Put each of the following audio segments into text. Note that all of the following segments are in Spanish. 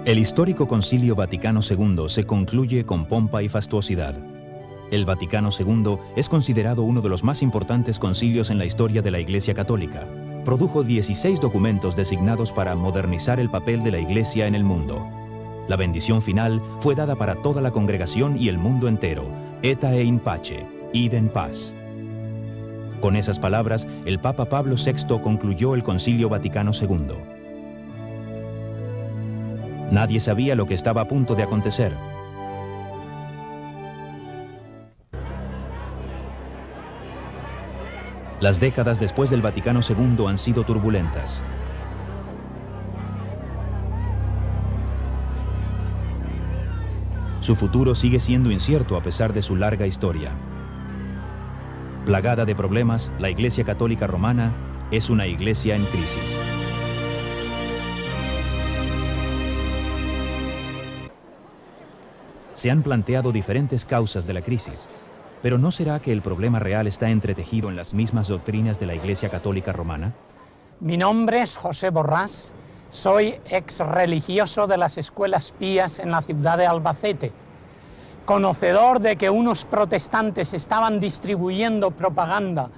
El histórico Concilio Vaticano II se concluye con pompa y fastuosidad. El Vaticano II es considerado uno de los más importantes concilios en la historia de la Iglesia Católica. Produjo 16 documentos designados para modernizar el papel de la Iglesia en el mundo. La bendición final fue dada para toda la congregación y el mundo entero. Eta in pace, id en paz. Con esas palabras, el Papa Pablo VI concluyó el Concilio Vaticano II. Nadie sabía lo que estaba a punto de acontecer. Las décadas después del Vaticano II han sido turbulentas. Su futuro sigue siendo incierto a pesar de su larga historia. Plagada de problemas, la Iglesia Católica Romana es una iglesia en crisis. Se han planteado diferentes causas de la crisis, pero ¿no será que el problema real está entretejido en las mismas doctrinas de la Iglesia Católica Romana? Mi nombre es José Borrás, soy ex religioso de las escuelas pías en la ciudad de Albacete. Conocedor de que unos protestantes estaban distribuyendo propaganda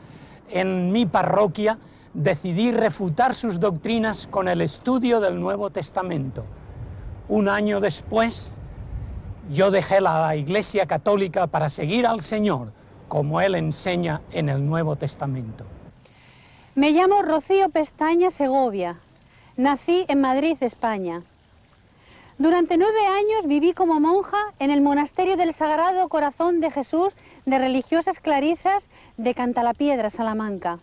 en mi parroquia, decidí refutar sus doctrinas con el estudio del Nuevo Testamento. Un año después, yo dejé la Iglesia Católica para seguir al Señor, como Él enseña en el Nuevo Testamento. Me llamo Rocío Pestaña Segovia. Nací en Madrid, España. Durante 9 años viví como monja en el Monasterio del Sagrado Corazón de Jesús de Religiosas Clarisas de Cantalapiedra, Salamanca.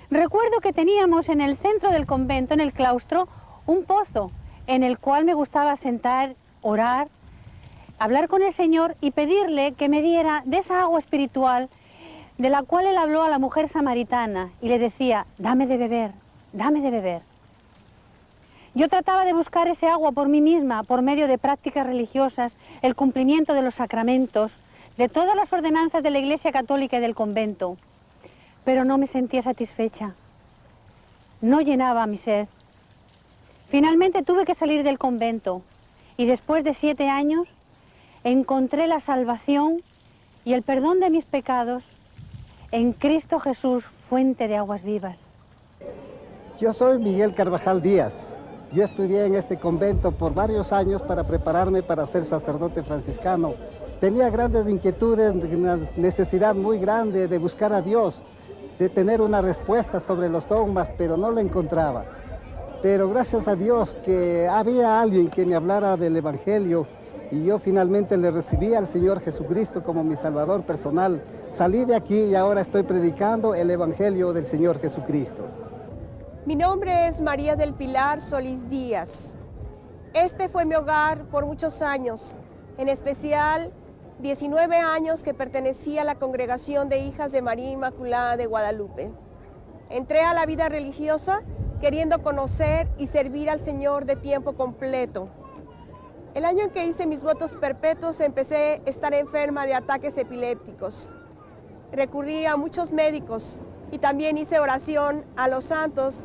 Recuerdo que teníamos en el centro del convento, en el claustro, un pozo en el cual me gustaba sentar, orar, hablar con el Señor y pedirle que me diera de esa agua espiritual de la cual Él habló a la mujer samaritana y le decía, dame de beber, dame de beber. Yo trataba de buscar ese agua por mí misma, por medio de prácticas religiosas, el cumplimiento de los sacramentos, de todas las ordenanzas de la Iglesia Católica y del convento, pero no me sentía satisfecha. No llenaba mi sed. Finalmente tuve que salir del convento y después de 7 años encontré la salvación y el perdón de mis pecados en Cristo Jesús, fuente de aguas vivas. Yo soy Miguel Carvajal Díaz. Yo estudié en este convento por varios años para prepararme para ser sacerdote franciscano. Tenía grandes inquietudes, una necesidad muy grande de buscar a Dios, de tener una respuesta sobre los dogmas, pero no la encontraba. Pero gracias a Dios que había alguien que me hablara del Evangelio y yo finalmente le recibí al Señor Jesucristo como mi Salvador personal. Salí de aquí y ahora estoy predicando el Evangelio del Señor Jesucristo. Mi nombre es María del Pilar Solís Díaz. Este fue mi hogar por muchos años, en especial 19 años que pertenecía a la Congregación de Hijas de María Inmaculada de Guadalupe. Entré a la vida religiosa queriendo conocer y servir al Señor de tiempo completo. El año en que hice mis votos perpetuos empecé a estar enferma de ataques epilépticos. Recurrí a muchos médicos y también hice oración a los santos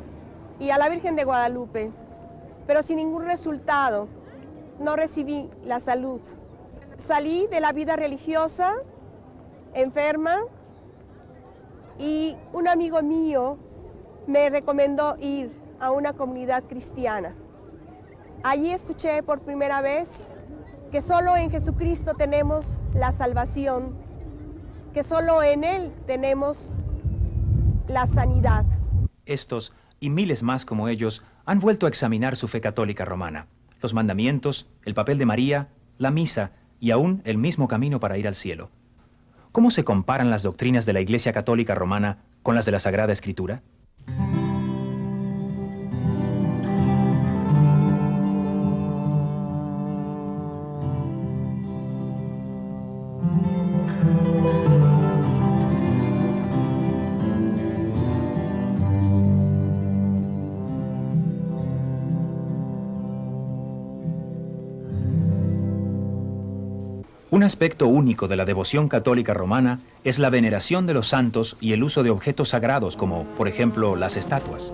y a la Virgen de Guadalupe, pero sin ningún resultado. No recibí la salud. Salí de la vida religiosa, enferma, y un amigo mío me recomendó ir a una comunidad cristiana. Allí escuché por primera vez que solo en Jesucristo tenemos la salvación, que solo en Él tenemos la sanidad. Estos y miles más como ellos han vuelto a examinar su fe católica romana, los mandamientos, el papel de María, la misa y aún el mismo camino para ir al cielo. ¿Cómo se comparan las doctrinas de la Iglesia Católica Romana con las de la Sagrada Escritura? Un aspecto único de la devoción católica romana es la veneración de los santos y el uso de objetos sagrados como, por ejemplo, las estatuas.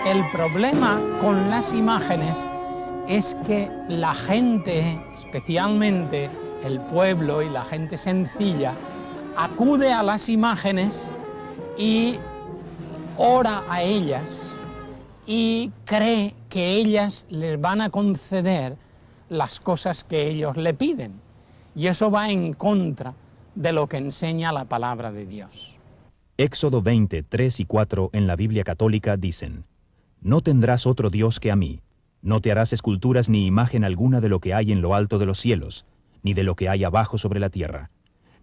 El problema con las imágenes es que la gente, especialmente el pueblo y la gente sencilla, acude a las imágenes y ora a ellas y cree que ellas les van a conceder las cosas que ellos le piden. Y eso va en contra de lo que enseña la palabra de Dios. Éxodo 20, 3 y 4 en la Biblia católica dicen: No tendrás otro Dios que a mí. No te harás esculturas ni imagen alguna de lo que hay en lo alto de los cielos, ni de lo que hay abajo sobre la tierra,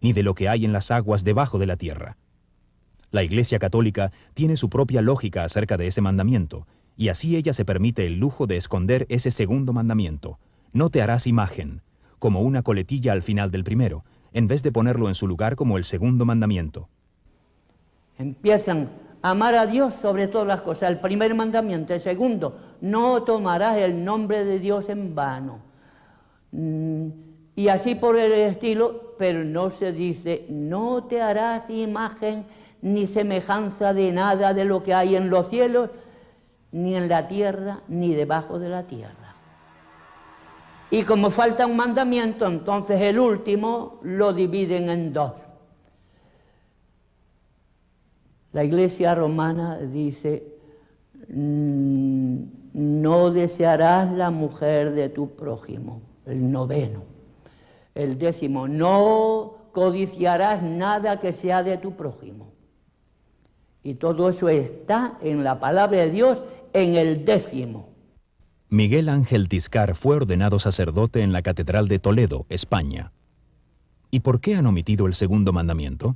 ni de lo que hay en las aguas debajo de la tierra. La Iglesia Católica tiene su propia lógica acerca de ese mandamiento, y así ella se permite el lujo de esconder ese segundo mandamiento: no te harás imagen, como una coletilla al final del primero, en vez de ponerlo en su lugar como el segundo mandamiento. Empiezan a amar a Dios sobre todas las cosas, el primer mandamiento. El segundo, no tomarás el nombre de Dios en vano. Y así por el estilo, pero no se dice, no te harás imagen ni semejanza de nada de lo que hay en los cielos, ni en la tierra, ni debajo de la tierra. Y como falta un mandamiento, entonces el último lo dividen en dos. La Iglesia romana dice, no desearás la mujer de tu prójimo, el noveno. El décimo, no codiciarás nada que sea de tu prójimo. Y todo eso está en la palabra de Dios en el décimo. Miguel Ángel Tiscar fue ordenado sacerdote en la Catedral de Toledo, España. ¿Y por qué han omitido el segundo mandamiento?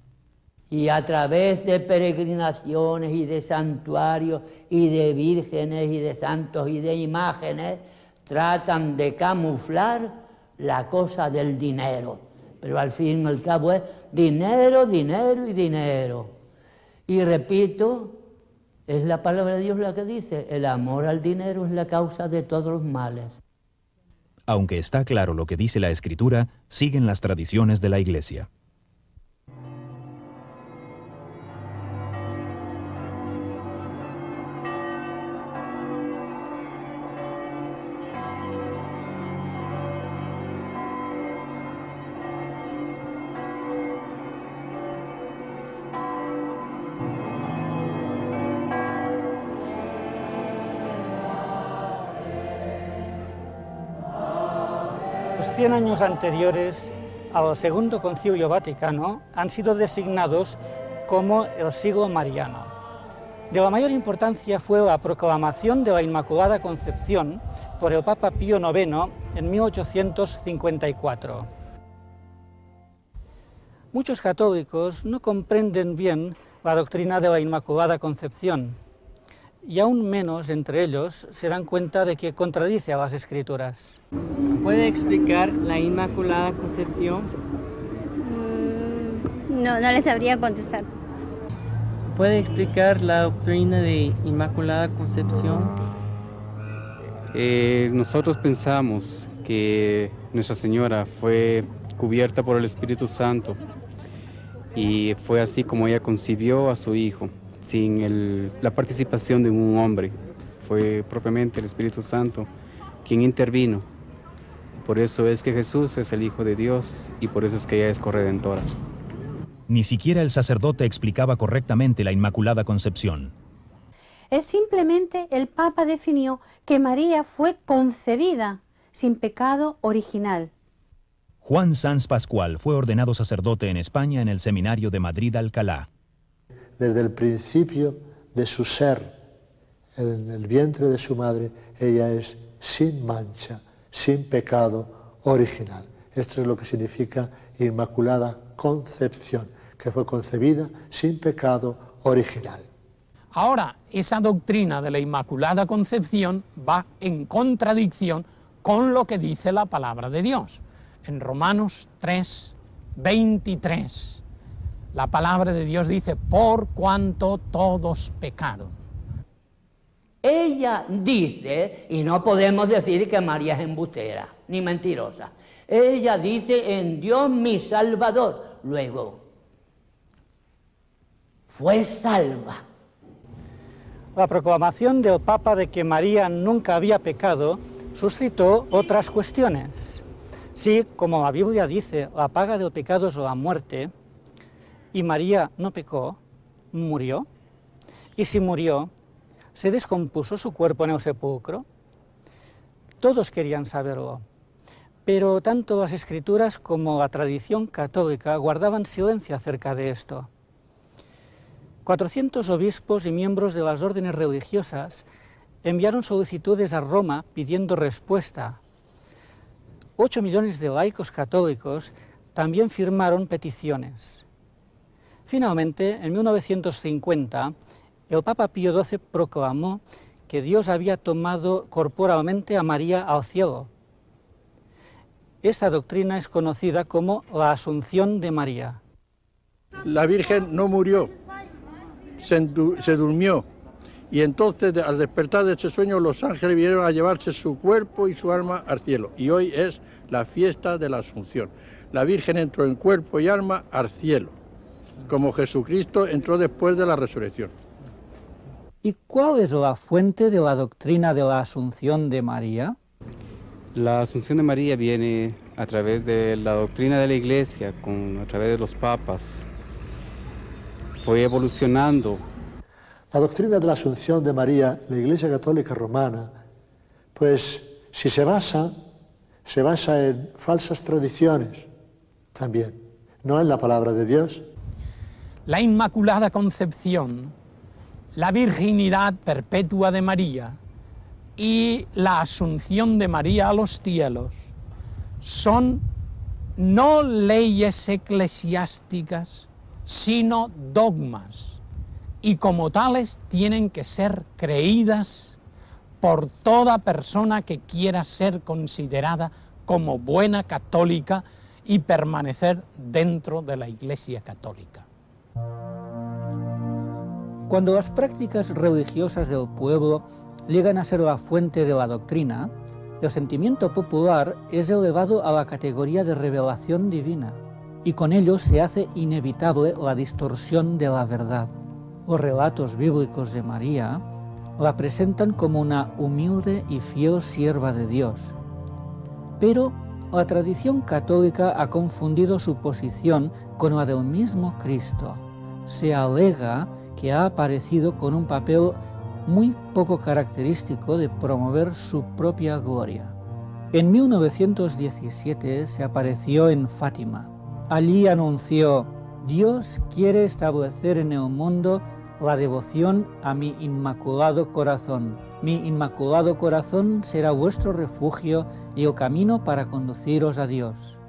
Y a través de peregrinaciones y de santuarios y de vírgenes y de santos y de imágenes, tratan de camuflar la cosa del dinero. Pero al fin y al cabo es dinero, dinero y dinero. Y repito, es la palabra de Dios la que dice, el amor al dinero es la causa de todos los males. Aunque está claro lo que dice la Escritura, siguen las tradiciones de la Iglesia. Los 100 años anteriores al Segundo Concilio Vaticano han sido designados como el siglo mariano. De la mayor importancia fue la proclamación de la Inmaculada Concepción por el Papa Pío IX en 1854. Muchos católicos no comprenden bien la doctrina de la Inmaculada Concepción, y aún menos entre ellos se dan cuenta de que contradice a las Escrituras. ¿Puede explicar la Inmaculada Concepción? No le sabría contestar. ¿Puede explicar la doctrina de Inmaculada Concepción? Nosotros pensamos que Nuestra Señora fue cubierta por el Espíritu Santo y fue así como ella concibió a su Hijo, sin la participación de un hombre. Fue propiamente el Espíritu Santo quien intervino. Por eso es que Jesús es el Hijo de Dios y por eso es que ella es corredentora. Ni siquiera el sacerdote explicaba correctamente la Inmaculada Concepción. es simplemente el Papa definió que María fue concebida sin pecado original. Juan Sanz Pascual fue ordenado sacerdote en España en el Seminario de Madrid-Alcalá. Desde el principio de su ser, en el vientre de su madre, ella es sin mancha, sin pecado original. Esto es lo que significa Inmaculada Concepción, que fue concebida sin pecado original. Ahora, esa doctrina de la Inmaculada Concepción va en contradicción con lo que dice la palabra de Dios. En Romanos 3, 23, la palabra de Dios dice, por cuanto todos pecaron. Ella dice, y no podemos decir que María es embustera, ni mentirosa. Ella dice, en Dios mi Salvador. Luego, fue salva. La proclamación del Papa de que María nunca había pecado suscitó otras cuestiones. Si, como la Biblia dice, la paga del pecado es la muerte, y María no pecó, murió, y si murió, ¿se descompuso su cuerpo en el sepulcro? Todos querían saberlo, pero tanto las Escrituras como la tradición católica guardaban silencio acerca de esto. 400 obispos y miembros de las órdenes religiosas enviaron solicitudes a Roma pidiendo respuesta. 8 millones de laicos católicos también firmaron peticiones. Finalmente, en 1950, el Papa Pío XII proclamó que Dios había tomado corporalmente a María al cielo. Esta doctrina es conocida como la Asunción de María. La Virgen no murió, se durmió, y entonces al despertar de ese sueño los ángeles vinieron a llevarse su cuerpo y su alma al cielo. Y hoy es la fiesta de la Asunción. La Virgen entró en cuerpo y alma al cielo, como Jesucristo entró después de la resurrección. ¿Y cuál es la fuente de la doctrina de la Asunción de María? La Asunción de María viene a través de la doctrina de la Iglesia, a través de los papas. Fue evolucionando. La doctrina de la Asunción de María en la Iglesia Católica Romana, pues si se basa en falsas tradiciones también, no en la palabra de Dios. La Inmaculada Concepción, la virginidad perpetua de María y la Asunción de María a los cielos son no leyes eclesiásticas, sino dogmas, y como tales tienen que ser creídas por toda persona que quiera ser considerada como buena católica y permanecer dentro de la Iglesia católica. Cuando las prácticas religiosas del pueblo llegan a ser la fuente de la doctrina, el sentimiento popular es elevado a la categoría de revelación divina, y con ello se hace inevitable la distorsión de la verdad. Los relatos bíblicos de María la presentan como una humilde y fiel sierva de Dios. Pero la tradición católica ha confundido su posición con la del mismo Cristo. Se alega que ha aparecido con un papel muy poco característico de promover su propia gloria. En 1917 se apareció en Fátima. Allí anunció: Dios quiere establecer en el mundo la devoción a mi Inmaculado Corazón. Mi Inmaculado Corazón será vuestro refugio y el camino para conduciros a Dios.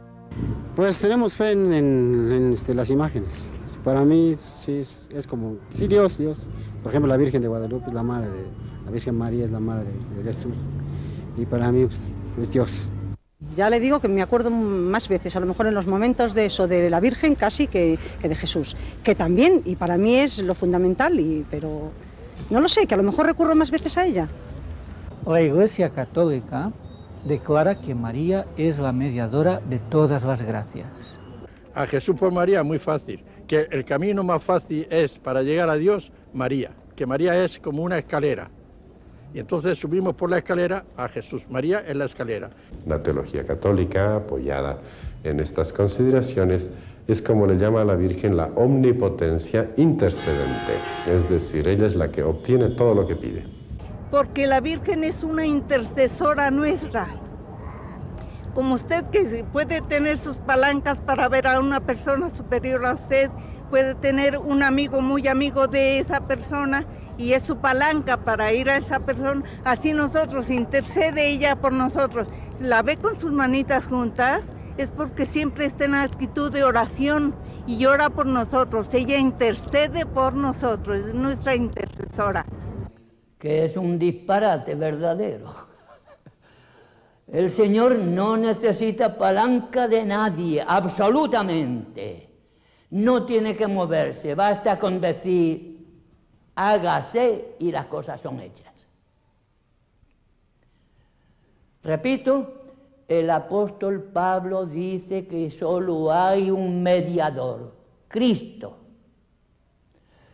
Pues tenemos fe en las imágenes. Para mí sí, es como, sí, Dios. Por ejemplo, la Virgen de Guadalupe es la madre de, la Virgen María es la madre de Jesús. Y para mí pues, es Dios. Ya le digo que me acuerdo más veces, a lo mejor en los momentos de eso, de la Virgen casi que de Jesús. Que también, y para mí es lo fundamental, pero no lo sé, que a lo mejor recurro más veces a ella. La Iglesia Católica declara que María es la mediadora de todas las gracias. A Jesús por María muy fácil, que el camino más fácil es para llegar a Dios María, que María es como una escalera Y entonces subimos por la escalera a Jesús, María en la escalera. La teología católica, apoyada en estas consideraciones, es como le llama a la Virgen la omnipotencia intercedente, es decir, ella es la que obtiene todo lo que pide. Porque la Virgen es una intercesora nuestra. Como usted que puede tener sus palancas para ver a una persona superior a usted, puede tener un amigo muy amigo de esa persona y es su palanca para ir a esa persona, así nosotros, intercede ella por nosotros. La ve con sus manitas juntas, es porque siempre está en actitud de oración y ora por nosotros. Ella intercede por nosotros, es nuestra intercesora. Que es un disparate verdadero. El Señor no necesita palanca de nadie, absolutamente. No tiene que moverse, basta con decir, hágase y las cosas son hechas. Repito, el apóstol Pablo dice que solo hay un mediador, Cristo.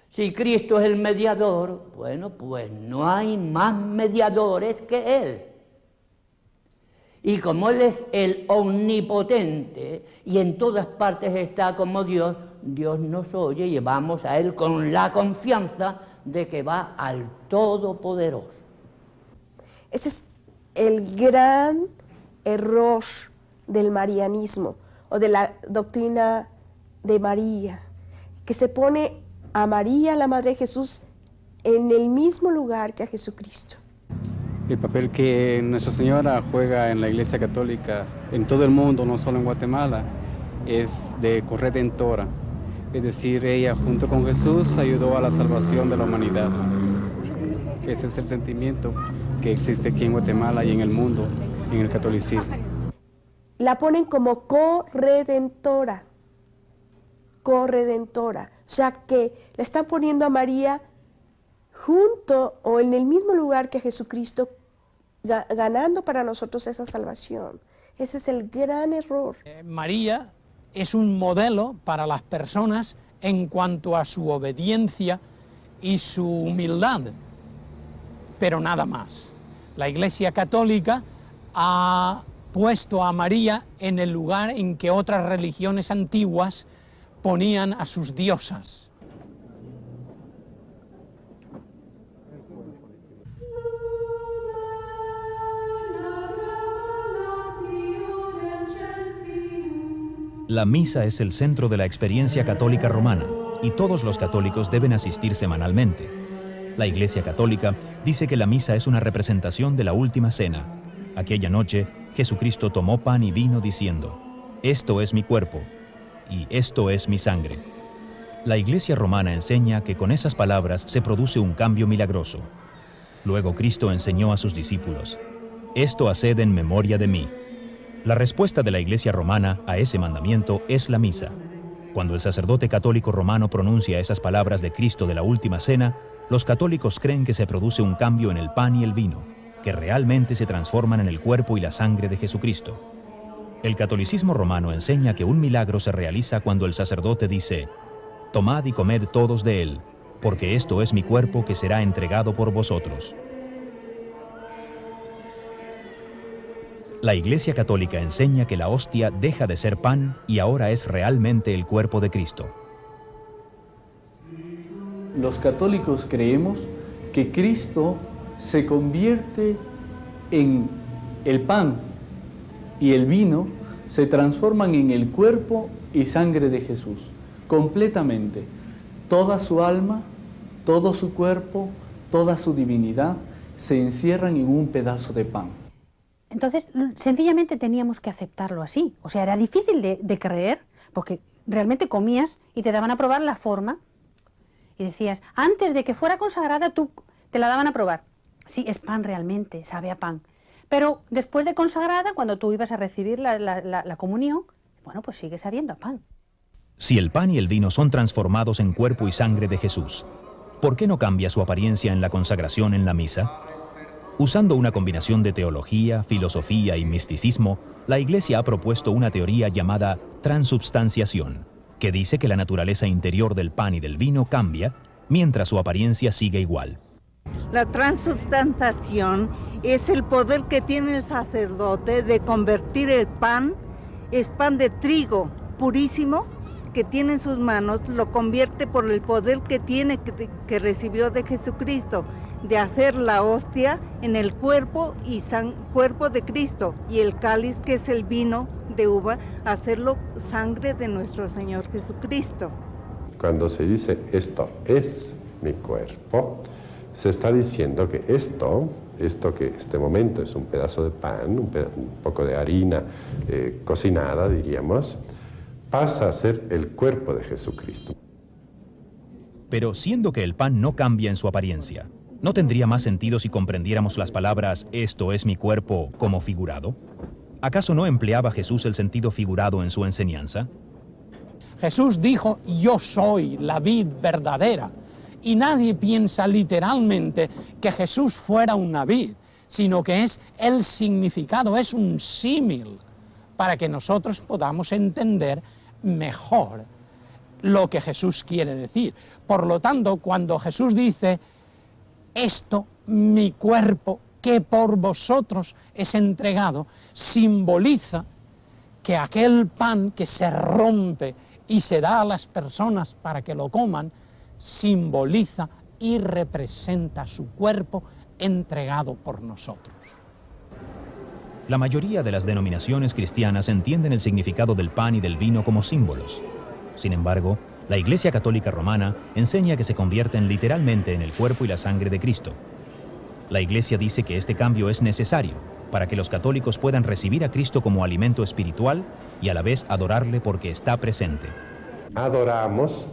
Si Cristo es el mediador, bueno, pues no hay más mediadores que Él. Y como Él es el omnipotente y en todas partes está como Dios, Dios nos oye y vamos a Él con la confianza de que va al Todopoderoso. Ese es el gran error del marianismo o de la doctrina de María, que se pone a María, la Madre de Jesús, en el mismo lugar que a Jesucristo. El papel que Nuestra Señora juega en la Iglesia Católica, en todo el mundo, no solo en Guatemala, es de corredentora. Es decir, ella junto con Jesús ayudó a la salvación de la humanidad. Ese es el sentimiento que existe aquí en Guatemala y en el mundo, en el catolicismo. La ponen como corredentora. Corredentora. O sea que la están poniendo a María junto o en el mismo lugar que Jesucristo, ganando para nosotros esa salvación. Ese es el gran error. María es un modelo para las personas en cuanto a su obediencia y su humildad, pero nada más. La Iglesia Católica ha puesto a María en el lugar en que otras religiones antiguas ponían a sus diosas. La misa es el centro de la experiencia católica romana y todos los católicos deben asistir semanalmente. La Iglesia Católica dice que la misa es una representación de la última cena. Aquella noche, Jesucristo tomó pan y vino diciendo, «Esto es mi cuerpo y esto es mi sangre». La Iglesia romana enseña que con esas palabras se produce un cambio milagroso. Luego Cristo enseñó a sus discípulos, «Esto haced en memoria de mí». La respuesta de la Iglesia romana a ese mandamiento es la misa. Cuando el sacerdote católico romano pronuncia esas palabras de Cristo de la última cena, los católicos creen que se produce un cambio en el pan y el vino, que realmente se transforman en el cuerpo y la sangre de Jesucristo. El catolicismo romano enseña que un milagro se realiza cuando el sacerdote dice, «Tomad y comed todos de él, porque esto es mi cuerpo que será entregado por vosotros». La Iglesia Católica enseña que la hostia deja de ser pan y ahora es realmente el cuerpo de Cristo. Los católicos creemos que Cristo se convierte en el pan y el vino, se transforman en el cuerpo y sangre de Jesús, completamente. Toda su alma, todo su cuerpo, toda su divinidad se encierran en un pedazo de pan. Entonces, sencillamente teníamos que aceptarlo así. O sea, era difícil de creer, porque realmente comías y te daban a probar la forma. Y decías, antes de que fuera consagrada, tú te la daban a probar. Sí, es pan realmente, sabe a pan. Pero después de consagrada, cuando tú ibas a recibir la comunión, bueno, pues sigue sabiendo a pan. Si el pan y el vino son transformados en cuerpo y sangre de Jesús, ¿por qué no cambia su apariencia en la consagración en la misa? Usando una combinación de teología, filosofía y misticismo, la Iglesia ha propuesto una teoría llamada transubstanciación, que dice que la naturaleza interior del pan y del vino cambia, mientras su apariencia sigue igual. La transubstanciación es el poder que tiene el sacerdote de convertir el pan, es pan de trigo purísimo que tiene en sus manos, lo convierte por el poder que tiene, que recibió de Jesucristo, de hacer la hostia en el cuerpo y cuerpo de Cristo, y el cáliz, que es el vino de uva, hacerlo sangre de nuestro Señor Jesucristo. Cuando se dice esto es mi cuerpo, se está diciendo que esto que este momento es un pedazo de pan, un poco de harina cocinada, diríamos, pasa a ser el cuerpo de Jesucristo. Pero siendo que el pan no cambia en su apariencia, ¿no tendría más sentido si comprendiéramos las palabras «esto es mi cuerpo» como figurado? ¿Acaso no empleaba Jesús el sentido figurado en su enseñanza? Jesús dijo, yo soy la vid verdadera. Y nadie piensa literalmente que Jesús fuera una vid, sino que es el significado, es un símil, para que nosotros podamos entender mejor lo que Jesús quiere decir. Por lo tanto, cuando Jesús dice, esto, mi cuerpo, que por vosotros es entregado, simboliza que aquel pan que se rompe y se da a las personas para que lo coman, simboliza y representa su cuerpo entregado por nosotros. La mayoría de las denominaciones cristianas entienden el significado del pan y del vino como símbolos. Sin embargo, la Iglesia Católica Romana enseña que se convierten literalmente en el cuerpo y la sangre de Cristo. La Iglesia dice que este cambio es necesario para que los católicos puedan recibir a Cristo como alimento espiritual y a la vez adorarle porque está presente. Adoramos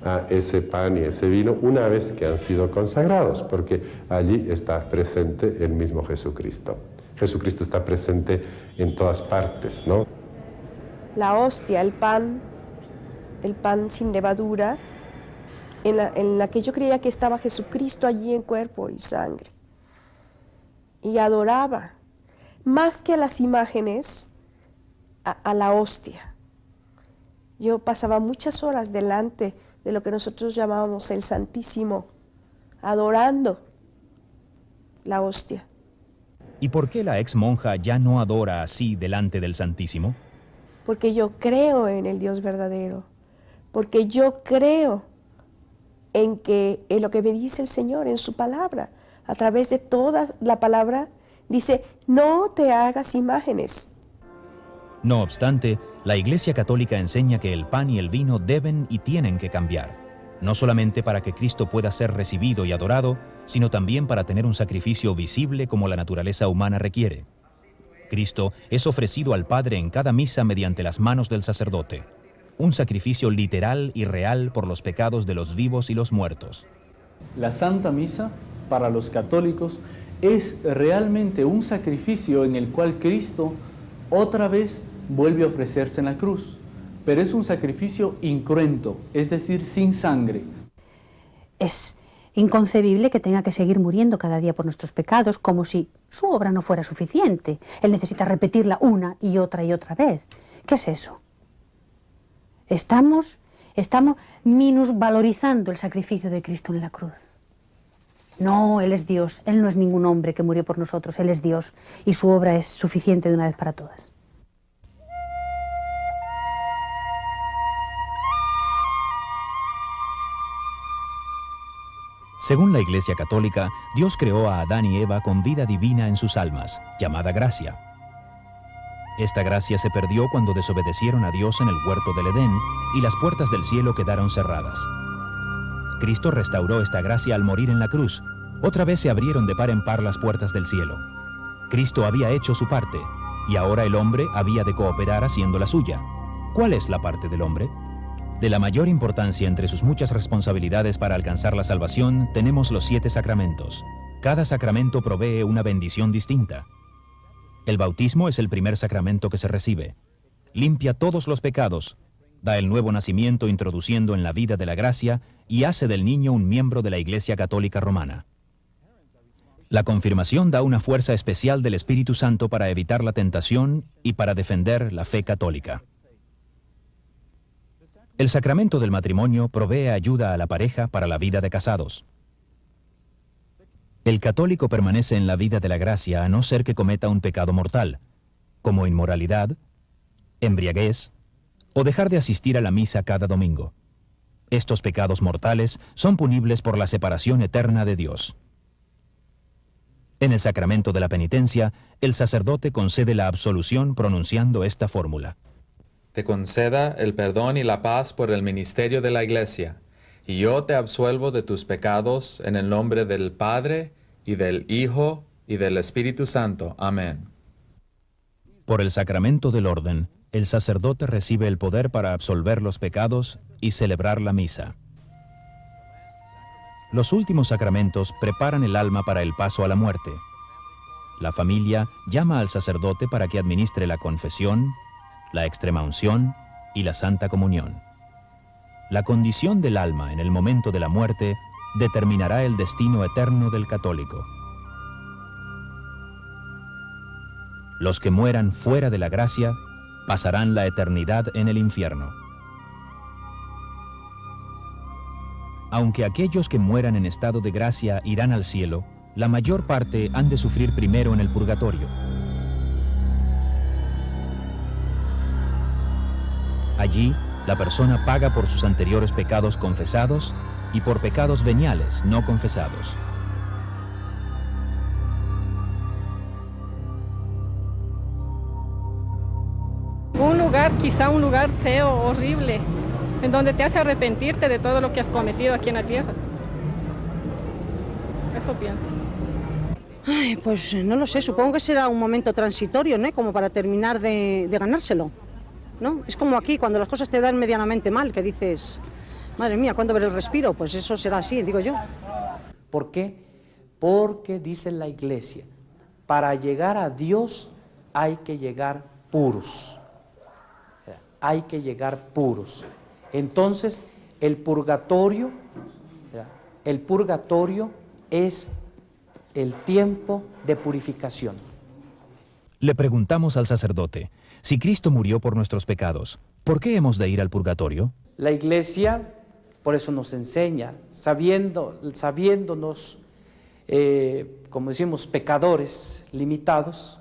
a ese pan y ese vino una vez que han sido consagrados, porque allí está presente el mismo Jesucristo. Jesucristo está presente en todas partes, ¿no? La hostia, el pan sin levadura, en la que yo creía que estaba Jesucristo allí en cuerpo y sangre. Y adoraba, más que a las imágenes, a la hostia. Yo pasaba muchas horas delante de lo que nosotros llamábamos el Santísimo, adorando la hostia. ¿Y por qué la ex monja ya no adora así delante del Santísimo? Porque yo creo en el Dios verdadero, porque yo creo en lo que me dice el Señor en su palabra. A través de toda la palabra dice, no te hagas imágenes. No obstante, la Iglesia Católica enseña que el pan y el vino deben y tienen que cambiar, no solamente para que Cristo pueda ser recibido y adorado, sino también para tener un sacrificio visible como la naturaleza humana requiere. Cristo es ofrecido al Padre en cada misa mediante las manos del sacerdote, un sacrificio literal y real por los pecados de los vivos y los muertos. La Santa Misa, para los católicos, es realmente un sacrificio en el cual Cristo otra vez vuelve a ofrecerse en la cruz, pero es un sacrificio incruento, es decir, sin sangre. Es inconcebible que tenga que seguir muriendo cada día por nuestros pecados, como si su obra no fuera suficiente. Él necesita repetirla una y otra vez. ¿Qué es eso? Estamos minusvalorizando el sacrificio de Cristo en la cruz. No, Él es Dios, Él no es ningún hombre que murió por nosotros, Él es Dios y su obra es suficiente de una vez para todas. Según la Iglesia Católica, Dios creó a Adán y Eva con vida divina en sus almas, llamada gracia. Esta gracia se perdió cuando desobedecieron a Dios en el huerto del Edén y las puertas del cielo quedaron cerradas. Cristo restauró esta gracia al morir en la cruz. Otra vez se abrieron de par en par las puertas del cielo. Cristo había hecho su parte y ahora el hombre había de cooperar haciendo la suya. ¿Cuál es la parte del hombre? De la mayor importancia entre sus muchas responsabilidades para alcanzar la salvación, tenemos los 7 sacramentos. Cada sacramento provee una bendición distinta. El bautismo es el primer sacramento que se recibe. Limpia todos los pecados, da el nuevo nacimiento introduciendo en la vida de la gracia y hace del niño un miembro de la Iglesia Católica Romana. La confirmación da una fuerza especial del Espíritu Santo para evitar la tentación y para defender la fe católica. El sacramento del matrimonio provee ayuda a la pareja para la vida de casados. El católico permanece en la vida de la gracia a no ser que cometa un pecado mortal, como inmoralidad, embriaguez o dejar de asistir a la misa cada domingo. Estos pecados mortales son punibles por la separación eterna de Dios. En el sacramento de la penitencia, el sacerdote concede la absolución pronunciando esta fórmula. Te conceda el perdón y la paz por el ministerio de la Iglesia, y yo te absuelvo de tus pecados en el nombre del Padre, y del Hijo, y del Espíritu Santo. Amén. Por el sacramento del orden, el sacerdote recibe el poder para absolver los pecados y celebrar la misa. Los últimos sacramentos preparan el alma para el paso a la muerte. La familia llama al sacerdote para que administre la confesión, la extremaunción y la Santa Comunión. La condición del alma en el momento de la muerte determinará el destino eterno del católico. Los que mueran fuera de la gracia pasarán la eternidad en el infierno. Aunque aquellos que mueran en estado de gracia irán al cielo, la mayor parte han de sufrir primero en el purgatorio. Allí, la persona paga por sus anteriores pecados confesados y por pecados veniales no confesados. Un lugar, quizá un lugar feo, horrible, en donde te hace arrepentirte de todo lo que has cometido aquí en la tierra. Eso pienso. Ay, pues no lo sé, supongo que será un momento transitorio, ¿no? Como para terminar de ganárselo, ¿no? Es como aquí, cuando las cosas te dan medianamente mal, que dices, madre mía, ¿cuándo veré el respiro? Pues eso será así, digo yo. ¿Por qué? Porque dice la Iglesia, para llegar a Dios hay que llegar puros. Hay que llegar puros. Entonces, el purgatorio es el tiempo de purificación. Le preguntamos al sacerdote, si Cristo murió por nuestros pecados, ¿por qué hemos de ir al purgatorio? La Iglesia, por eso nos enseña, sabiéndonos, como decimos, pecadores limitados,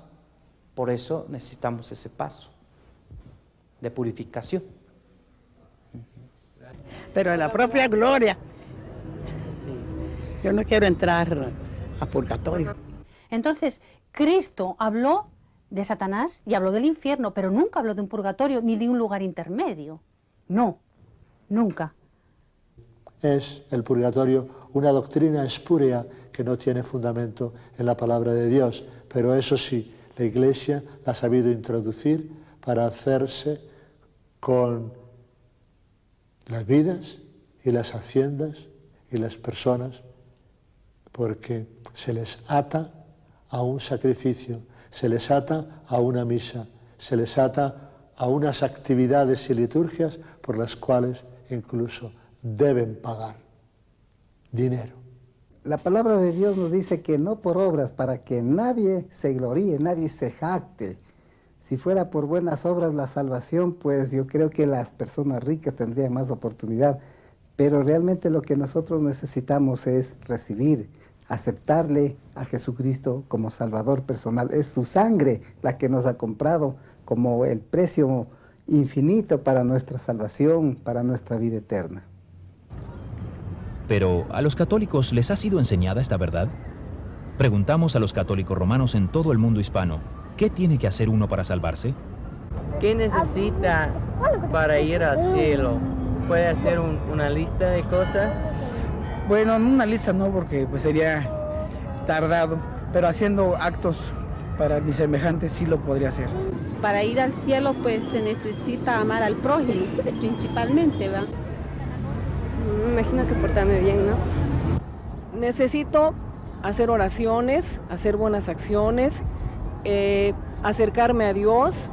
por eso necesitamos ese paso de purificación. Pero en la propia gloria, yo no quiero entrar a purgatorio. Entonces, Cristo habló de Satanás y habló del infierno, pero nunca habló de un purgatorio ni de un lugar intermedio. No, nunca. Es el purgatorio una doctrina espúrea que no tiene fundamento en la palabra de Dios, pero eso sí, la Iglesia la ha sabido introducir para hacerse con las vidas y las haciendas y las personas, porque se les ata a un sacrificio, se les ata a una misa, se les ata a unas actividades y liturgias por las cuales incluso deben pagar dinero. La palabra de Dios nos dice que no por obras, para que nadie se gloríe, nadie se jacte. Si fuera por buenas obras la salvación, pues yo creo que las personas ricas tendrían más oportunidad. Pero realmente lo que nosotros necesitamos es recibir, aceptarle a Jesucristo como Salvador personal. Es su sangre la que nos ha comprado como el precio infinito para nuestra salvación, para nuestra vida eterna. Pero, ¿a los católicos les ha sido enseñada esta verdad? Preguntamos a los católicos romanos en todo el mundo hispano, ¿qué tiene que hacer uno para salvarse? ¿Qué necesita para ir al cielo? ¿Puede hacer una lista de cosas? Bueno, no una lista no, porque pues sería tardado, pero haciendo actos para mis semejantes sí lo podría hacer. Para ir al cielo pues se necesita amar al prójimo, principalmente, ¿verdad? Me imagino que portarme bien, ¿no? Necesito hacer oraciones, hacer buenas acciones, acercarme a Dios,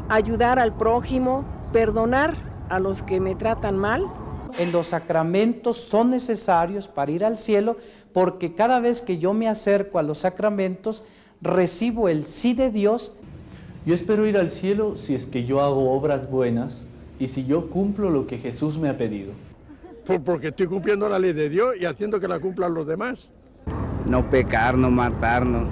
ayudar al prójimo, perdonar a los que me tratan mal. En los sacramentos son necesarios para ir al cielo, porque cada vez que yo me acerco a los sacramentos, recibo el sí de Dios. Yo espero ir al cielo si es que yo hago obras buenas y si yo cumplo lo que Jesús me ha pedido. Porque estoy cumpliendo la ley de Dios y haciendo que la cumplan los demás. No pecar, no matar, no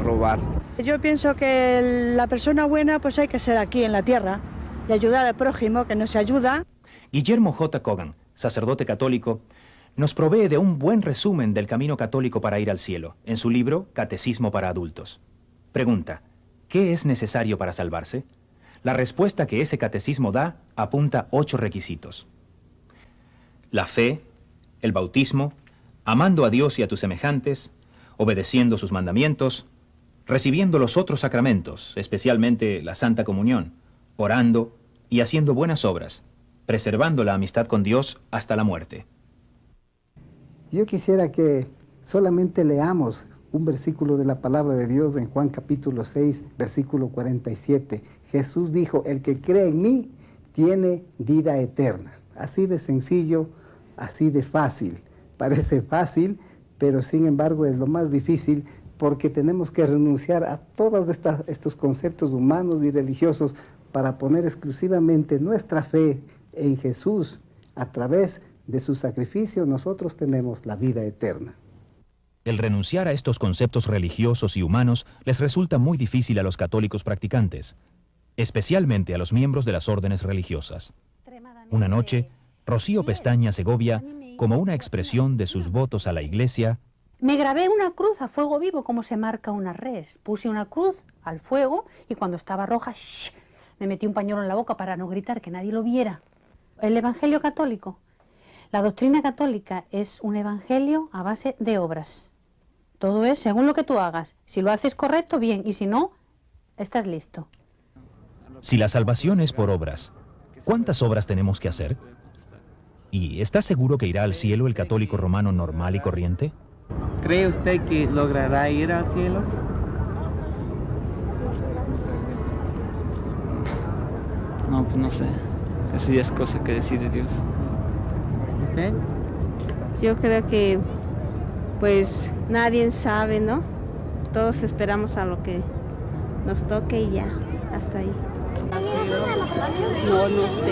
robar. Yo pienso que la persona buena pues hay que ser aquí en la tierra y ayudar al prójimo que nos ayuda. Guillermo J. Cogan, sacerdote católico, nos provee de un buen resumen del camino católico para ir al cielo, en su libro Catecismo para Adultos. Pregunta, ¿qué es necesario para salvarse? La respuesta que ese catecismo da apunta 8 requisitos. La fe, el bautismo, amando a Dios y a tus semejantes, obedeciendo sus mandamientos, recibiendo los otros sacramentos, especialmente la Santa Comunión, orando y haciendo buenas obras, preservando la amistad con Dios hasta la muerte. Yo quisiera que solamente leamos un versículo de la palabra de Dios en Juan capítulo 6, versículo 47. Jesús dijo, el que cree en mí tiene vida eterna. Así de sencillo, así de fácil. Parece fácil, pero sin embargo es lo más difícil porque tenemos que renunciar a todos estos conceptos humanos y religiosos para poner exclusivamente nuestra fe en Jesús. A través de su sacrificio nosotros tenemos la vida eterna. El renunciar a estos conceptos religiosos y humanos les resulta muy difícil a los católicos practicantes, especialmente a los miembros de las órdenes religiosas. Una noche, Rocío Pestaña Segovia, como una expresión de sus votos a la Iglesia, me grabé una cruz a fuego vivo como se marca una res. Puse una cruz al fuego y cuando estaba roja, me metí un pañuelo en la boca para no gritar, que nadie lo viera. El Evangelio católico. La doctrina católica es un evangelio a base de obras. Todo es según lo que tú hagas. Si lo haces correcto, bien, y si no, estás listo. Si la salvación es por obras, ¿cuántas obras tenemos que hacer? ¿Y está seguro que irá al cielo el católico romano normal y corriente? ¿Cree usted que logrará ir al cielo? No, pues no sé. Eso ya es cosa que decide Dios. ¿Usted? Yo creo que pues nadie sabe, ¿no? Todos esperamos a lo que nos toque y ya, hasta ahí. No sé.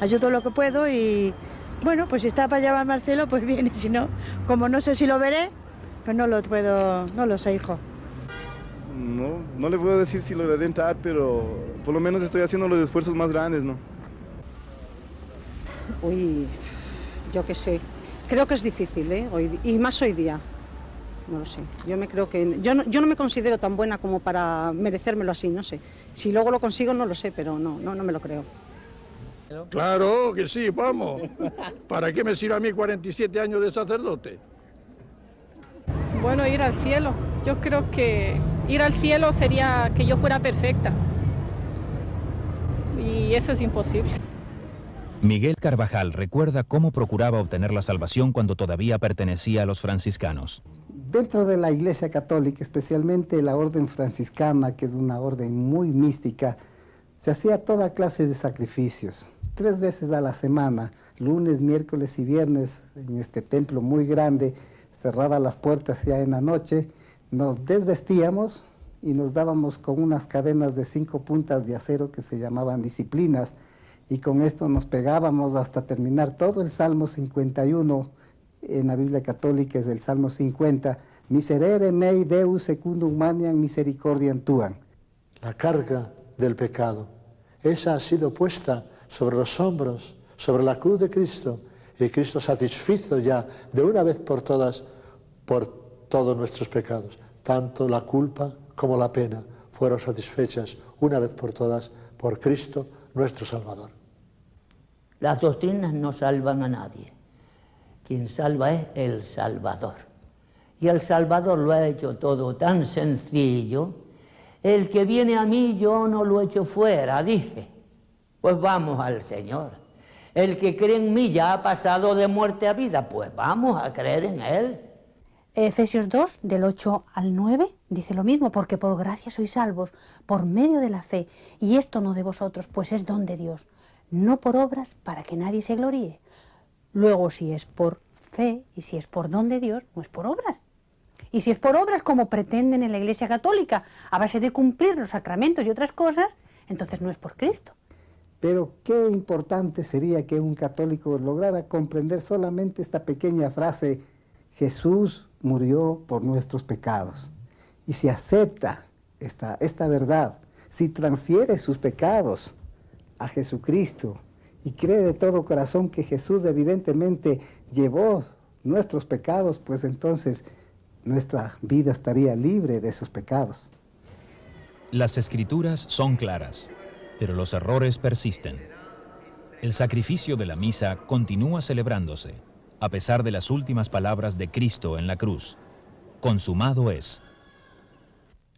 Ayudo lo que puedo y bueno, pues si está para llevarme al cielo, pues bien, y si no, como no sé si lo veré, pues no lo sé, hijo. No le puedo decir si lograré entrar, pero por lo menos estoy haciendo los esfuerzos más grandes, ¿no? Uy, yo qué sé. Creo que es difícil, ¿eh? Y más hoy día. No lo sé. Yo no me considero tan buena como para merecérmelo así, no sé. Si luego lo consigo, no lo sé, pero no me lo creo. Claro que sí, vamos. ¿Para qué me sirve a mí 47 años de sacerdote? Bueno, ir al cielo. Yo creo que ir al cielo sería que yo fuera perfecta. Y eso es imposible. Miguel Carvajal recuerda cómo procuraba obtener la salvación cuando todavía pertenecía a los franciscanos. Dentro de la Iglesia Católica, especialmente la orden franciscana, que es una orden muy mística, se hacía toda clase de sacrificios. 3 veces a la semana, lunes, miércoles y viernes, en este templo muy grande, cerradas las puertas ya en la noche, nos desvestíamos y nos dábamos con unas cadenas de 5 puntas de acero que se llamaban disciplinas, y con esto nos pegábamos hasta terminar todo el Salmo 51, en la Biblia Católica es el Salmo 50, Miserere mei Deus secundum maniam misericordiam tuam. La carga del pecado, esa ha sido puesta sobre los hombros, sobre la cruz de Cristo, y Cristo satisfizo ya de una vez por todas por todos nuestros pecados. Tanto la culpa como la pena fueron satisfechas una vez por todas por Cristo nuestro Salvador. Las doctrinas no salvan a nadie. Quien salva es el Salvador. Y el Salvador lo ha hecho todo tan sencillo. El que viene a mí yo no lo echo fuera, dice. Pues vamos al Señor. El que cree en mí ya ha pasado de muerte a vida, pues vamos a creer en Él. Efesios 2, del 8 al 9, dice lo mismo, porque por gracia sois salvos, por medio de la fe, y esto no de vosotros, pues es don de Dios, no por obras para que nadie se gloríe. Luego, si es por fe y si es por don de Dios, no es por obras. Y si es por obras, como pretenden en la Iglesia Católica, a base de cumplir los sacramentos y otras cosas, entonces no es por Cristo. Pero qué importante sería que un católico lograra comprender solamente esta pequeña frase: Jesús murió por nuestros pecados. Y si acepta esta verdad, si transfiere sus pecados a Jesucristo y cree de todo corazón que Jesús evidentemente llevó nuestros pecados, pues entonces nuestra vida estaría libre de esos pecados. Las Escrituras son claras, pero los errores persisten. El sacrificio de la misa continúa celebrándose, a pesar de las últimas palabras de Cristo en la cruz: consumado es.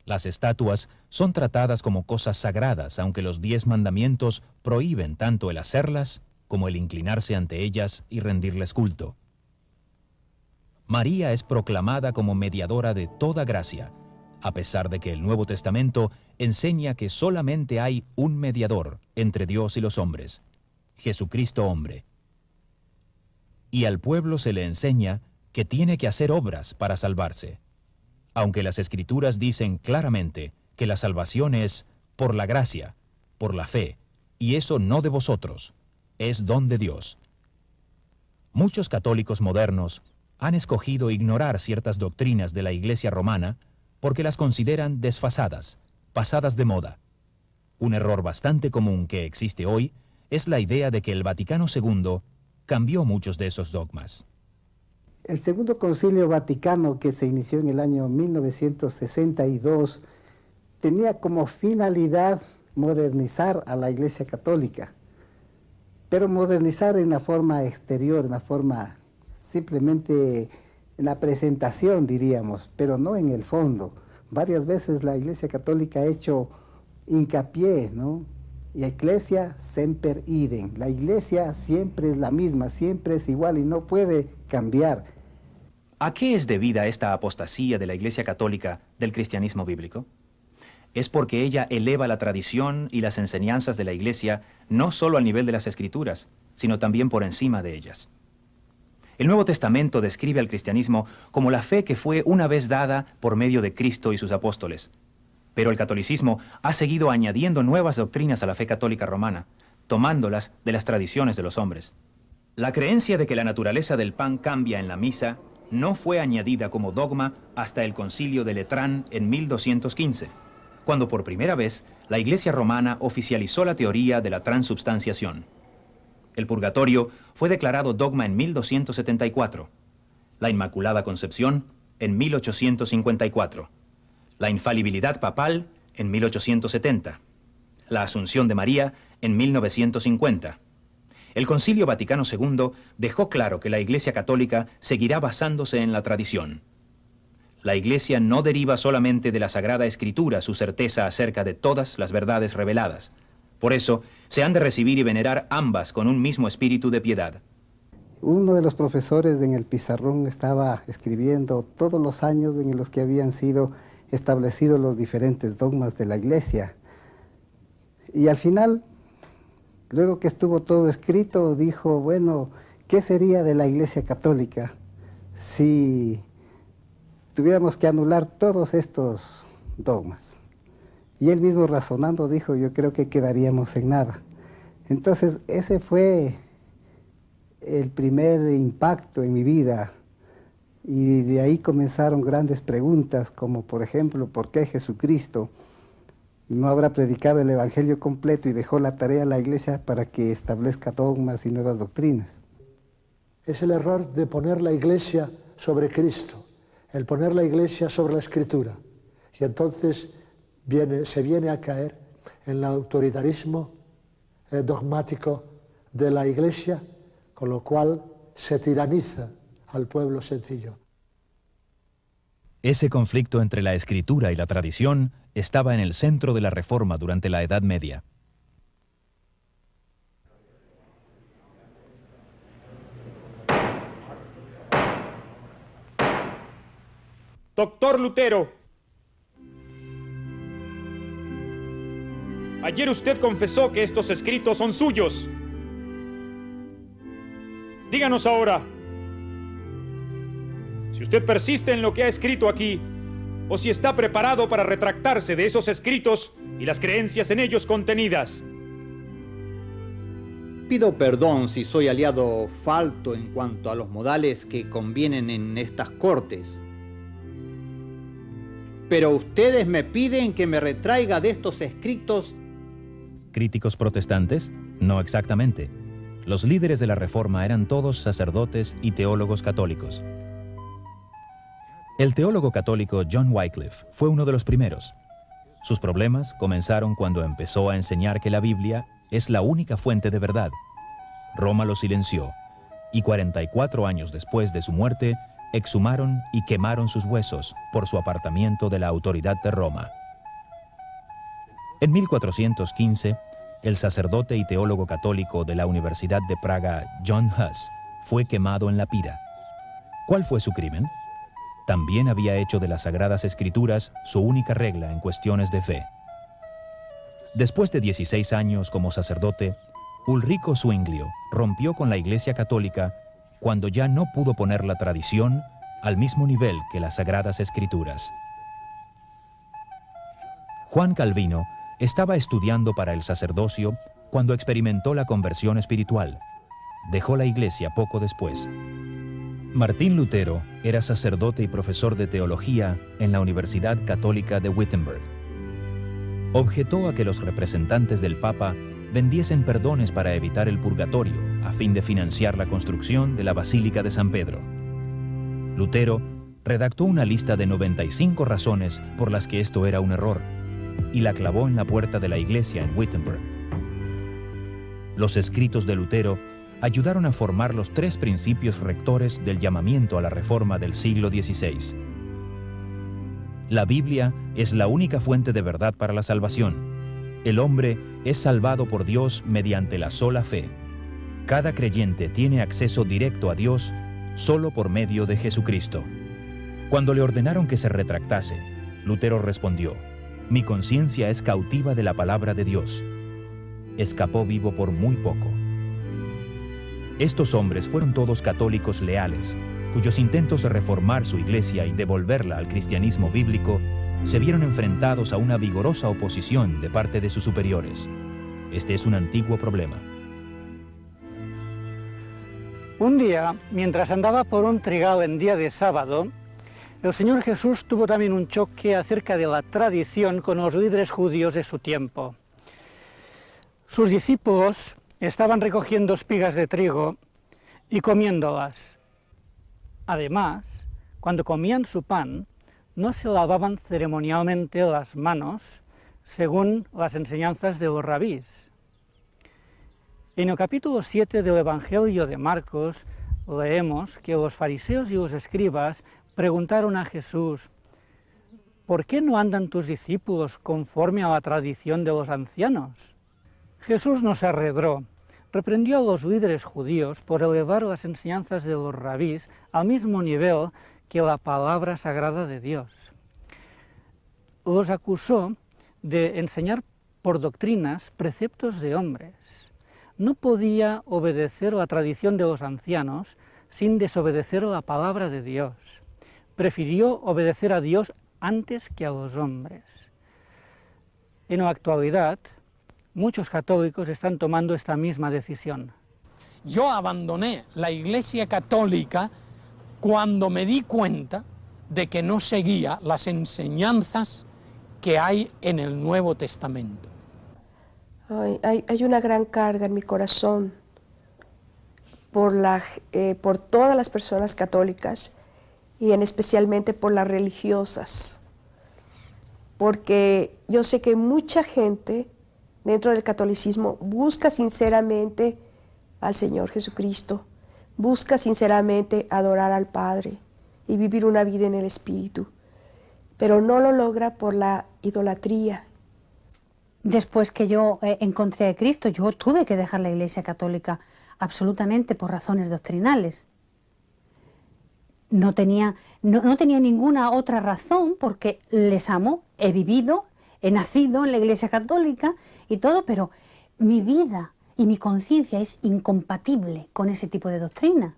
Las estatuas son tratadas como cosas sagradas, aunque los 10 mandamientos prohíben tanto el hacerlas como el inclinarse ante ellas y rendirles culto. María es proclamada como mediadora de toda gracia, a pesar de que el Nuevo Testamento enseña que solamente hay un mediador entre Dios y los hombres, Jesucristo hombre. Y al pueblo se le enseña que tiene que hacer obras para salvarse, aunque las Escrituras dicen claramente que la salvación es por la gracia, por la fe, y eso no de vosotros, es don de Dios. Muchos católicos modernos han escogido ignorar ciertas doctrinas de la Iglesia romana porque las consideran desfasadas, pasadas de moda. Un error bastante común que existe hoy es la idea de que el Vaticano II cambió muchos de esos dogmas. El Segundo Concilio Vaticano, que se inició en el año 1962, tenía como finalidad modernizar a la Iglesia Católica, pero modernizar en la forma exterior, en la forma simplemente en la presentación, diríamos, pero no en el fondo. Varias veces la Iglesia Católica ha hecho hincapié, ¿no? Y Ecclesia semper idem. La Iglesia siempre es la misma, siempre es igual y no puede cambiar. ¿A qué es debida esta apostasía de la Iglesia Católica del cristianismo bíblico? Es porque ella eleva la tradición y las enseñanzas de la Iglesia no solo al nivel de las Escrituras, sino también por encima de ellas. El Nuevo Testamento describe al cristianismo como la fe que fue una vez dada por medio de Cristo y sus apóstoles. Pero el catolicismo ha seguido añadiendo nuevas doctrinas a la fe católica romana, tomándolas de las tradiciones de los hombres. La creencia de que la naturaleza del pan cambia en la misa no fue añadida como dogma hasta el Concilio de Letrán en 1215, cuando por primera vez la Iglesia romana oficializó la teoría de la transubstanciación. El purgatorio fue declarado dogma en 1274, la Inmaculada Concepción en 1854, la infalibilidad papal en 1870, la Asunción de María en 1950. El Concilio Vaticano II dejó claro que la Iglesia Católica seguirá basándose en la tradición. La Iglesia no deriva solamente de la Sagrada Escritura su certeza acerca de todas las verdades reveladas. Por eso, se han de recibir y venerar ambas con un mismo espíritu de piedad. Uno de los profesores en el pizarrón estaba escribiendo todos los años en los que habían sido establecidos los diferentes dogmas de la Iglesia. Y al final, luego que estuvo todo escrito, dijo, bueno, ¿qué sería de la Iglesia Católica si tuviéramos que anular todos estos dogmas? Y él mismo razonando dijo, yo creo que quedaríamos en nada. Entonces, ese fue el primer impacto en mi vida. Y de ahí comenzaron grandes preguntas, como por ejemplo, ¿por qué Jesucristo no habrá predicado el Evangelio completo y dejó la tarea a la Iglesia para que establezca dogmas y nuevas doctrinas? Es el error de poner la Iglesia sobre Cristo, el poner la Iglesia sobre la Escritura. Y entonces se viene a caer en el autoritarismo dogmático de la Iglesia, con lo cual se tiraniza al pueblo sencillo. Ese conflicto entre la Escritura y la tradición estaba en el centro de la Reforma durante la Edad Media. Doctor Lutero, ayer usted confesó que estos escritos son suyos. Díganos ahora, si usted persiste en lo que ha escrito aquí, o si está preparado para retractarse de esos escritos y las creencias en ellos contenidas. Pido perdón si soy aliado falto en cuanto a los modales que convienen en estas cortes. Pero ustedes me piden que me retraiga de estos escritos. ¿Críticos protestantes? No exactamente. Los líderes de la Reforma eran todos sacerdotes y teólogos católicos. El teólogo católico John Wycliffe fue uno de los primeros. Sus problemas comenzaron cuando empezó a enseñar que la Biblia es la única fuente de verdad. Roma lo silenció, y 44 años después de su muerte, exhumaron y quemaron sus huesos por su apartamiento de la autoridad de Roma. En 1415, el sacerdote y teólogo católico de la Universidad de Praga, John Huss, fue quemado en la pira. ¿Cuál fue su crimen? También había hecho de las Sagradas Escrituras su única regla en cuestiones de fe. Después de 16 años como sacerdote, Ulrico Zwinglio rompió con la Iglesia Católica cuando ya no pudo poner la tradición al mismo nivel que las Sagradas Escrituras. Juan Calvino estaba estudiando para el sacerdocio cuando experimentó la conversión espiritual. Dejó la Iglesia poco después. Martín Lutero era sacerdote y profesor de teología en la Universidad Católica de Wittenberg. Objetó a que los representantes del Papa vendiesen perdones para evitar el purgatorio, a fin de financiar la construcción de la Basílica de San Pedro. Lutero redactó una lista de 95 razones por las que esto era un error, y la clavó en la puerta de la iglesia en Wittenberg. Los escritos de Lutero ayudaron a formar los 3 principios rectores del llamamiento a la Reforma del siglo XVI. La Biblia es la única fuente de verdad para la salvación. El hombre es salvado por Dios mediante la sola fe. Cada creyente tiene acceso directo a Dios solo por medio de Jesucristo. Cuando le ordenaron que se retractase, Lutero respondió: «Mi conciencia es cautiva de la palabra de Dios». Escapó vivo por muy poco. Estos hombres fueron todos católicos leales, cuyos intentos de reformar su iglesia y devolverla al cristianismo bíblico se vieron enfrentados a una vigorosa oposición de parte de sus superiores. Este es un antiguo problema. Un día, mientras andaba por un trigal en día de sábado, el Señor Jesús tuvo también un choque acerca de la tradición con los líderes judíos de su tiempo. Sus discípulos estaban recogiendo espigas de trigo y comiéndolas. Además, cuando comían su pan, no se lavaban ceremonialmente las manos, según las enseñanzas de los rabís. En el capítulo 7 del Evangelio de Marcos leemos que los fariseos y los escribas preguntaron a Jesús: ¿por qué no andan tus discípulos conforme a la tradición de los ancianos? Jesús no se arredró, reprendió a los líderes judíos por elevar las enseñanzas de los rabís al mismo nivel que la palabra sagrada de Dios. Los acusó de enseñar por doctrinas preceptos de hombres. No podía obedecer la tradición de los ancianos sin desobedecer la palabra de Dios. Prefirió obedecer a Dios antes que a los hombres. En la actualidad, muchos católicos están tomando esta misma decisión. Yo abandoné la Iglesia Católica cuando me di cuenta de que no seguía las enseñanzas que hay en el Nuevo Testamento. Hay una gran carga en mi corazón por todas las personas católicas y especialmente por las religiosas, porque yo sé que mucha gente dentro del catolicismo busca sinceramente al Señor Jesucristo, busca sinceramente adorar al Padre y vivir una vida en el Espíritu, pero no lo logra por la idolatría. Después que yo encontré a Cristo, yo tuve que dejar la Iglesia Católica absolutamente por razones doctrinales. No tenía ninguna otra razón porque les amo, he vivido, he nacido en la Iglesia Católica y todo, pero mi vida y mi conciencia es incompatible con ese tipo de doctrina.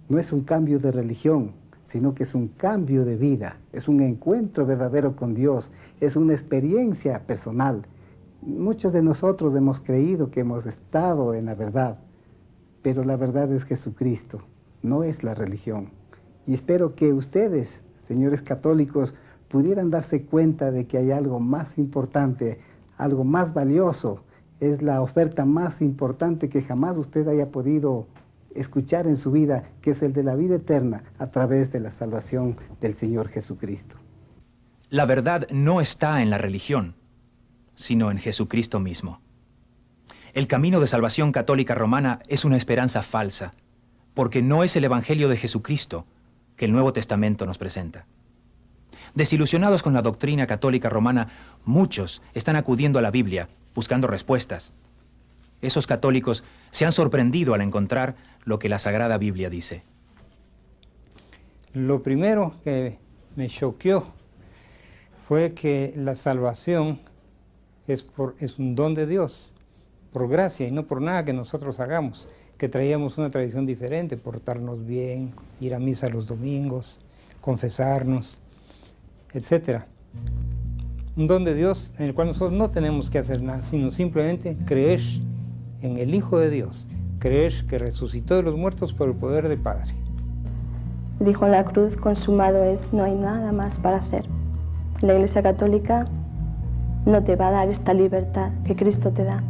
No es un cambio de religión, sino que es un cambio de vida, es un encuentro verdadero con Dios, es una experiencia personal Muchos de nosotros hemos creído que hemos estado en la verdad, pero la verdad es Jesucristo, no es la religión. Y espero que ustedes, señores católicos, pudieran darse cuenta de que hay algo más importante, algo más valioso. Es la oferta más importante que jamás usted haya podido escuchar en su vida, que es el de la vida eterna a través de la salvación del Señor Jesucristo. La verdad no está en la religión, sino en Jesucristo mismo. El camino de salvación católica romana es una esperanza falsa, porque no es el Evangelio de Jesucristo que el Nuevo Testamento nos presenta. Desilusionados con la doctrina católica romana, muchos están acudiendo a la Biblia buscando respuestas. Esos católicos se han sorprendido al encontrar lo que la Sagrada Biblia dice. Lo primero que me choqueó fue que la salvación es un don de Dios, por gracia y no por nada que nosotros hagamos, que traíamos una tradición diferente, portarnos bien, ir a misa los domingos, confesarnos, etc. Un don de Dios en el cual nosotros no tenemos que hacer nada, sino simplemente creer en el Hijo de Dios, creer que resucitó de los muertos por el poder del Padre. Dijo en la cruz, consumado es, no hay nada más para hacer. La Iglesia Católica no te va a dar esta libertad que Cristo te da.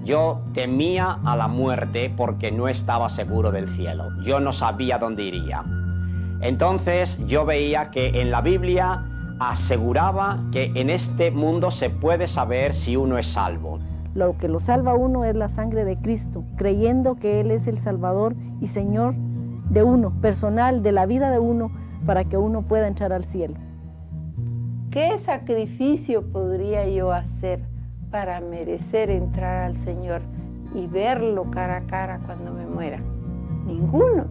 Yo temía a la muerte porque no estaba seguro del cielo. Yo no sabía dónde iría. Entonces yo veía que en la Biblia aseguraba que en este mundo se puede saber si uno es salvo. Lo que lo salva a uno es la sangre de Cristo, creyendo que Él es el Salvador y Señor de uno, personal, de la vida de uno, para que uno pueda entrar al cielo. ¿Qué sacrificio podría yo hacer para merecer entrar al Señor y verlo cara a cara cuando me muera? Ninguno.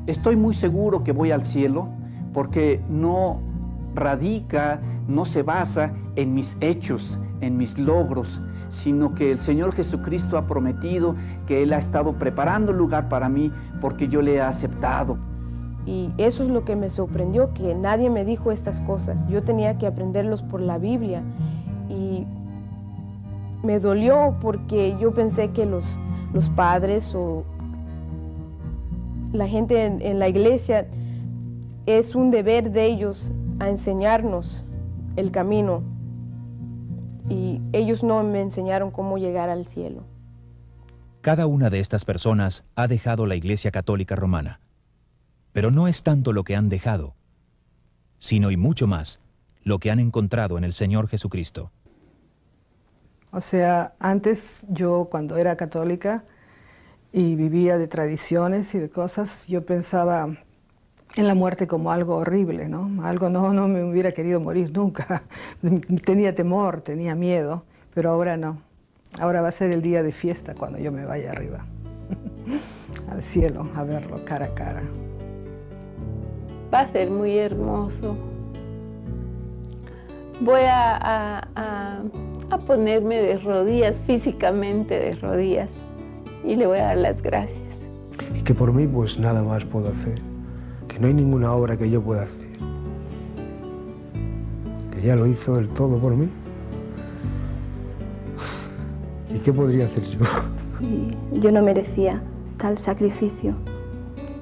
Estoy muy seguro que voy al cielo porque no radica, no se basa en mis hechos, en mis logros, sino que el Señor Jesucristo ha prometido que Él ha estado preparando un lugar para mí porque yo le he aceptado. Y eso es lo que me sorprendió, que nadie me dijo estas cosas. Yo tenía que aprenderlos por la Biblia. Y me dolió porque yo pensé que los padres o la gente en la iglesia es un deber de ellos a enseñarnos el camino. Y ellos no me enseñaron cómo llegar al cielo. Cada una de estas personas ha dejado la Iglesia Católica Romana. Pero no es tanto lo que han dejado, sino y mucho más lo que han encontrado en el Señor Jesucristo. O sea, antes yo cuando era católica y vivía de tradiciones y de cosas, yo pensaba en la muerte como algo horrible, ¿no? Algo no me hubiera querido morir nunca. Tenía temor, tenía miedo, pero ahora no. Ahora va a ser el día de fiesta cuando yo me vaya arriba, al cielo, a verlo cara a cara. Va a ser muy hermoso. Voy a ponerme de rodillas, físicamente de rodillas, y le voy a dar las gracias. Y que por mí pues nada más puedo hacer, que no hay ninguna obra que yo pueda hacer, que ya lo hizo Él todo por mí. ¿Y qué podría hacer yo? Y yo no merecía tal sacrificio,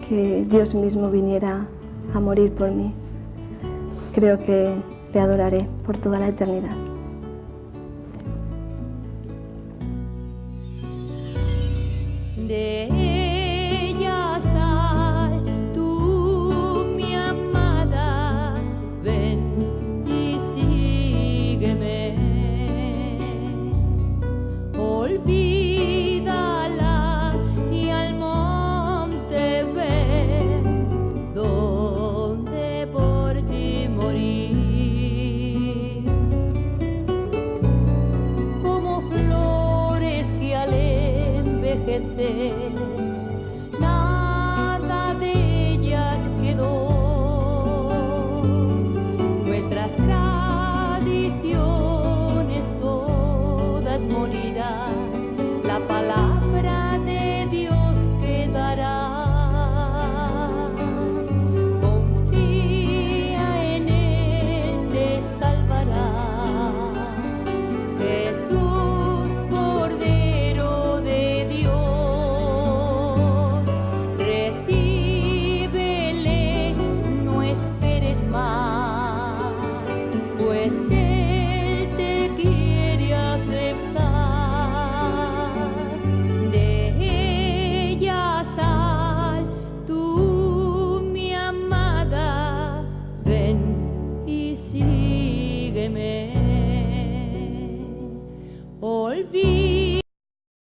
que Dios mismo viniera a morir por mí. Creo que le adoraré por toda la eternidad. De ella sal, tú mi amada, ven y sígueme. Olvídala y al monte ven, donde por ti morir. Como flores que al envejecer pues Él te quiere aceptar. De ella sal, tú mi amada, ven y sígueme. Olvídate